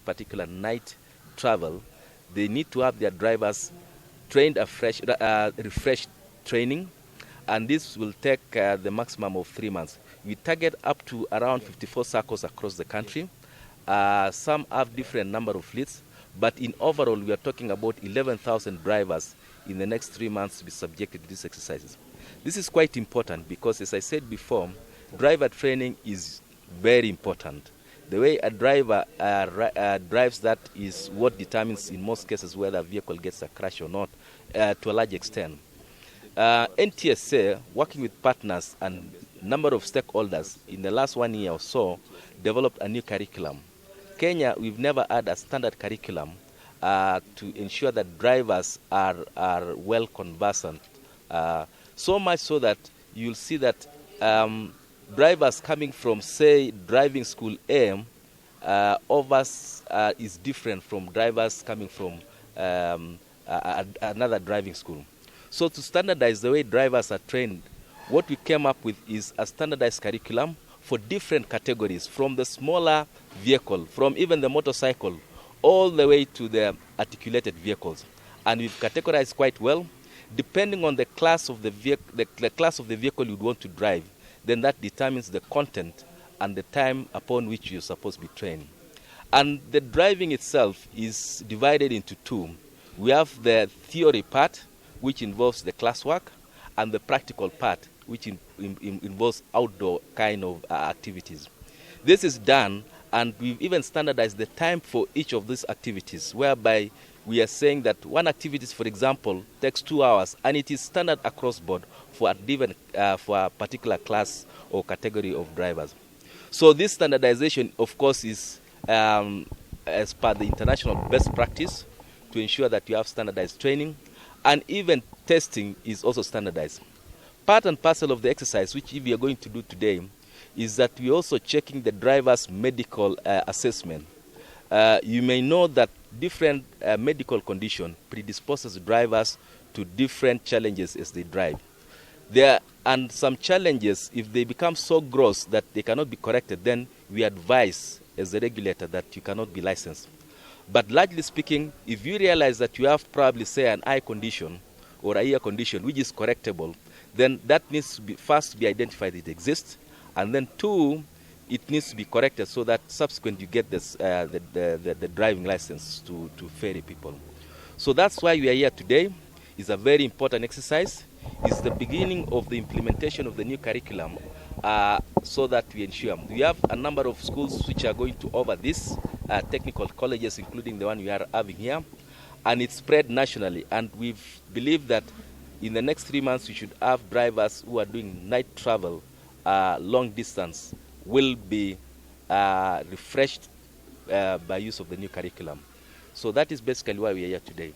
particular night travel, they need to have their drivers trained afresh, refreshed training, and this will take the maximum of 3 months. We target up to around 54 circles across the country. Some have different number of fleets, but in overall we are talking about 11,000 drivers in the next 3 months to be subjected to these exercises. This is quite important because, as I said before, driver training is very important. The way a driver drives, that is what determines in most cases whether a vehicle gets a crash or not, to a large extent. NTSA, working with partners and number of stakeholders in the last 1 year or so, developed a new curriculum. Kenya, we've never had a standard curriculum to ensure that drivers are well conversant. So much so that you'll see that drivers coming from, say, driving school A is different from drivers coming from another driving school. So to standardize the way drivers are trained, what we came up with is a standardized curriculum for different categories, from the smaller vehicle, from even the motorcycle, all the way to the articulated vehicles. And we've categorized quite well, depending on the class of the vehicle you'd want to drive. Then that determines the content and the time upon which you're supposed to be trained. And the driving itself is divided into two. We have the theory part, which involves the classwork, and the practical part, which involves outdoor kind of activities. This is done, and we've even standardized the time for each of these activities, whereby we are saying that one activity, for example, takes 2 hours, and it is standard across board for a particular class or category of drivers. So this standardization, of course, is as per the international best practice to ensure that you have standardized training, and even testing is also standardized. Part and parcel of the exercise, which we are going to do today, is that we're also checking the driver's medical assessment. You may know that different medical condition predisposes drivers to different challenges as they drive. And some challenges, if they become so gross that they cannot be corrected, then we advise as a regulator that you cannot be licensed. But largely speaking, if you realize that you have probably, say, an eye condition or a ear condition which is correctable, then that needs to be first be identified it exists, and then two, it needs to be corrected so that subsequently you get this, the driving license to ferry people. So that's why we are here today. It's a very important exercise. It's the beginning of the implementation of the new curriculum, so that we ensure. We have a number of schools which are going to offer this, technical colleges, including the one we are having here, and it's spread nationally. And we believe that in the next 3 months we should have drivers who are doing night travel, long distance, will be refreshed by use of the new curriculum. So that is basically why we are here today.